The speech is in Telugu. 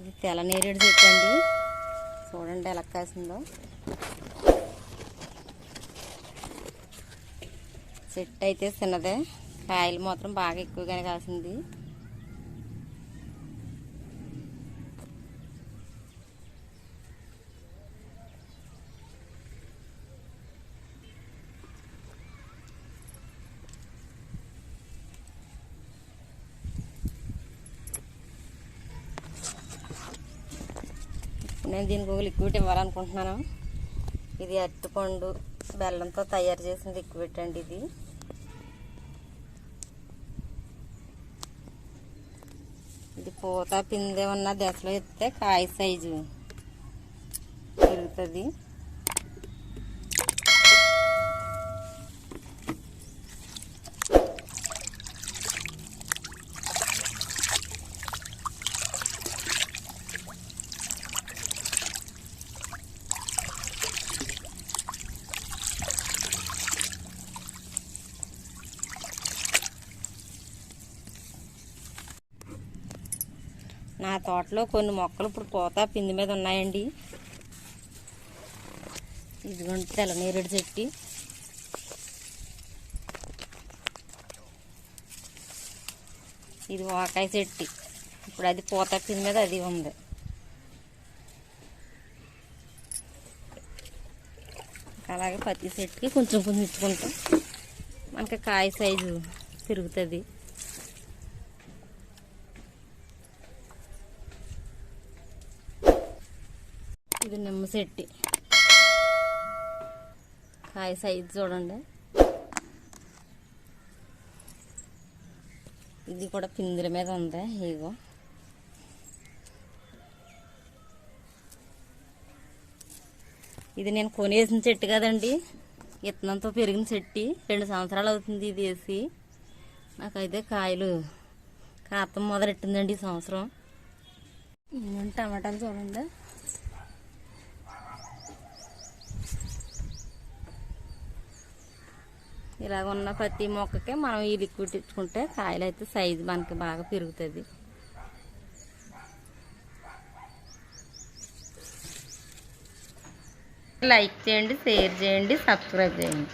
ఇది తెల్ల నేరేడు చెట్టు అండి. చూడండి ఎలా కాసిందో. చెట్టు అయితే చిన్నదే, కాయలు మాత్రం బాగా ఎక్కువగానే కాసింది. నేను దీనికి ఒక లిక్విడ్ ఇవ్వాలనుకుంటున్నాను. ఇది అరటిపండు బెల్లంతో తయారు చేసిన లిక్విడ్ అండి. ఇది పూత పిందె ఉన్న దశలో ఇస్తే కాయ సైజు పెరుగుతుంది. నా తోటలో కొన్ని మొక్కలు ఇప్పుడు పూత పిండి మీద ఉన్నాయండి. ఇదిగోండి తెల్ల నేరేడు చెట్టు. ఇది వాకాయ చెట్టు. ఇప్పుడు అది పూత పిండి మీద అది ఉంది. అలాగే పత్తి చెట్టుకి కొంచెం కొంచెం ఇచ్చుకుంటాం, మనకి కాయ సైజు పెరుగుతుంది. ఇది నిమ్మ చెట్టు. కాయ సైజు చూడండి. ఇది కూడా పిందెల మీద ఉంది. ఇగో ఇది నేను కొనేసిన చెట్టు కదండి, విత్తనంతో పెరిగిన చెట్టు. 2 సంవత్సరాలు అవుతుంది ఇది వేసి. నాకైతే కాయలు కాతం మొదలెట్టిందండి ఈ సంవత్సరం. టమాటాలు చూడండి. ఇలాగ ఉన్న ప్రతి మొక్కకే మనం ఈ లిక్విడ్ ఇచ్చుకుంటే కాయలు అయితే సైజు మనకి బాగా పెరుగుతుంది. లైక్ చేయండి, షేర్ చేయండి, సబ్స్క్రైబ్ చేయండి.